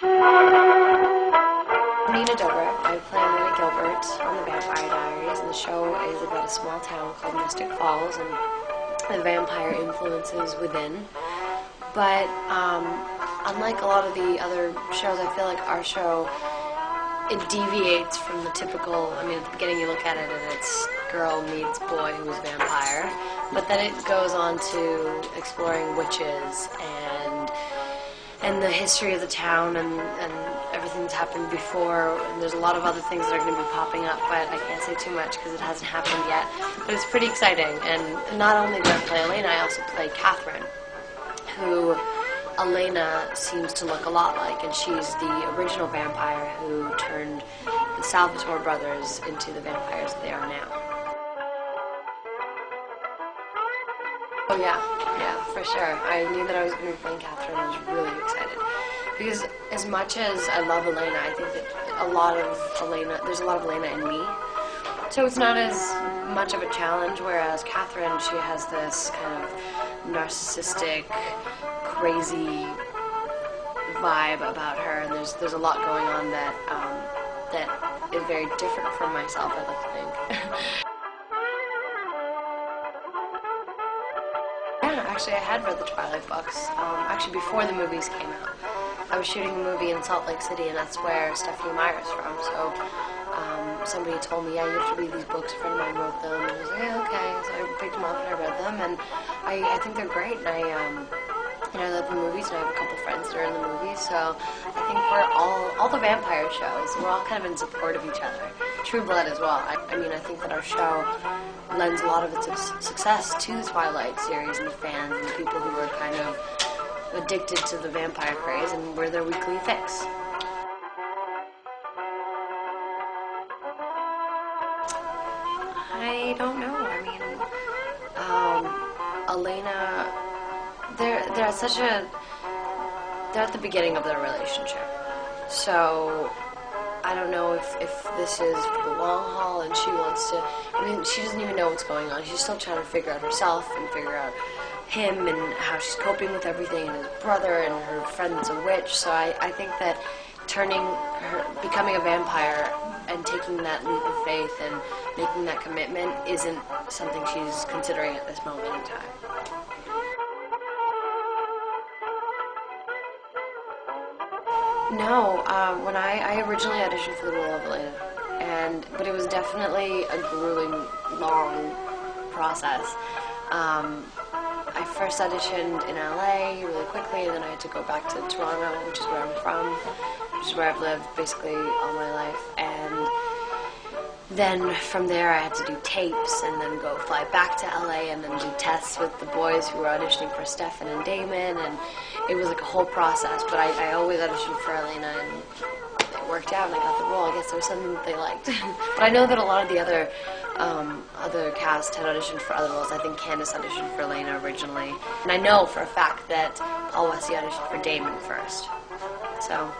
Nina Dobrev. I play Elena Gilbert on The Vampire Diaries, and the show is about a small town called Mystic Falls and the vampire influences within. But unlike a lot of the other shows, I feel like our show, it deviates from the typical, I mean, at the beginning you look at it and it's girl meets boy who's vampire, but then it goes on to exploring witches and the history of the town and everything that's happened before. And there's a lot of other things that are going to be popping up, but I can't say too much because it hasn't happened yet. But it's pretty exciting. And not only do I play Elena, I also play Catherine, who Elena seems to look a lot like, and she's the original vampire who turned the Salvatore brothers into the vampires that they are now. Oh yeah, for sure. I knew that I was going to be playing Catherine. I was really excited. Because as much as I love Elena, I think that there's a lot of Elena in me. So it's not as much of a challenge, whereas Catherine, she has this kind of narcissistic, crazy vibe about her, and there's a lot going on that is very different from myself, I like to think. Yeah, actually I had read the Twilight books, actually before the movies came out. I was shooting a movie in Salt Lake City, and that's where Stephanie Meyer's from, so somebody told me, yeah, you have to read these books, a friend of mine wrote them, and I was like, yeah, okay, so I picked them up and I read them, and I think they're great, and I love the movies, and I have a couple friends that are in the movies, so I think we're all the vampire shows, we're all kind of in support of each other. True Blood as well. I mean, I think that our show lends a lot of its success to the Twilight series and the fans and the people who are kind of addicted to the vampire craze, and we're their weekly fix. I don't know. I mean, Elena, they're at the beginning of their relationship. So I don't know if this is for the long haul and she wants to, I mean, she doesn't even know what's going on. She's still trying to figure out herself and figure out him and how she's coping with everything, and his brother and her friend that's a witch. So I think that becoming a vampire and taking that leap of faith and making that commitment isn't something she's considering at this moment in time. No, when I originally auditioned for the role of Elena, but it was definitely a grueling, long process. I first auditioned in LA really quickly, and then I had to go back to Toronto, which is where I'm from, which is where I've lived basically all my life, and then from there I had to do tapes and then go fly back to LA and then do tests with the boys who were auditioning for Stefan and Damon, and it was like a whole process, but I always auditioned for Elena, and it worked out and I got the role. I guess there was something that they liked. But I know that a lot of the other cast had auditioned for other roles. I think Candace auditioned for Elena originally, and I know for a fact that Paul Wesley auditioned for Damon first. So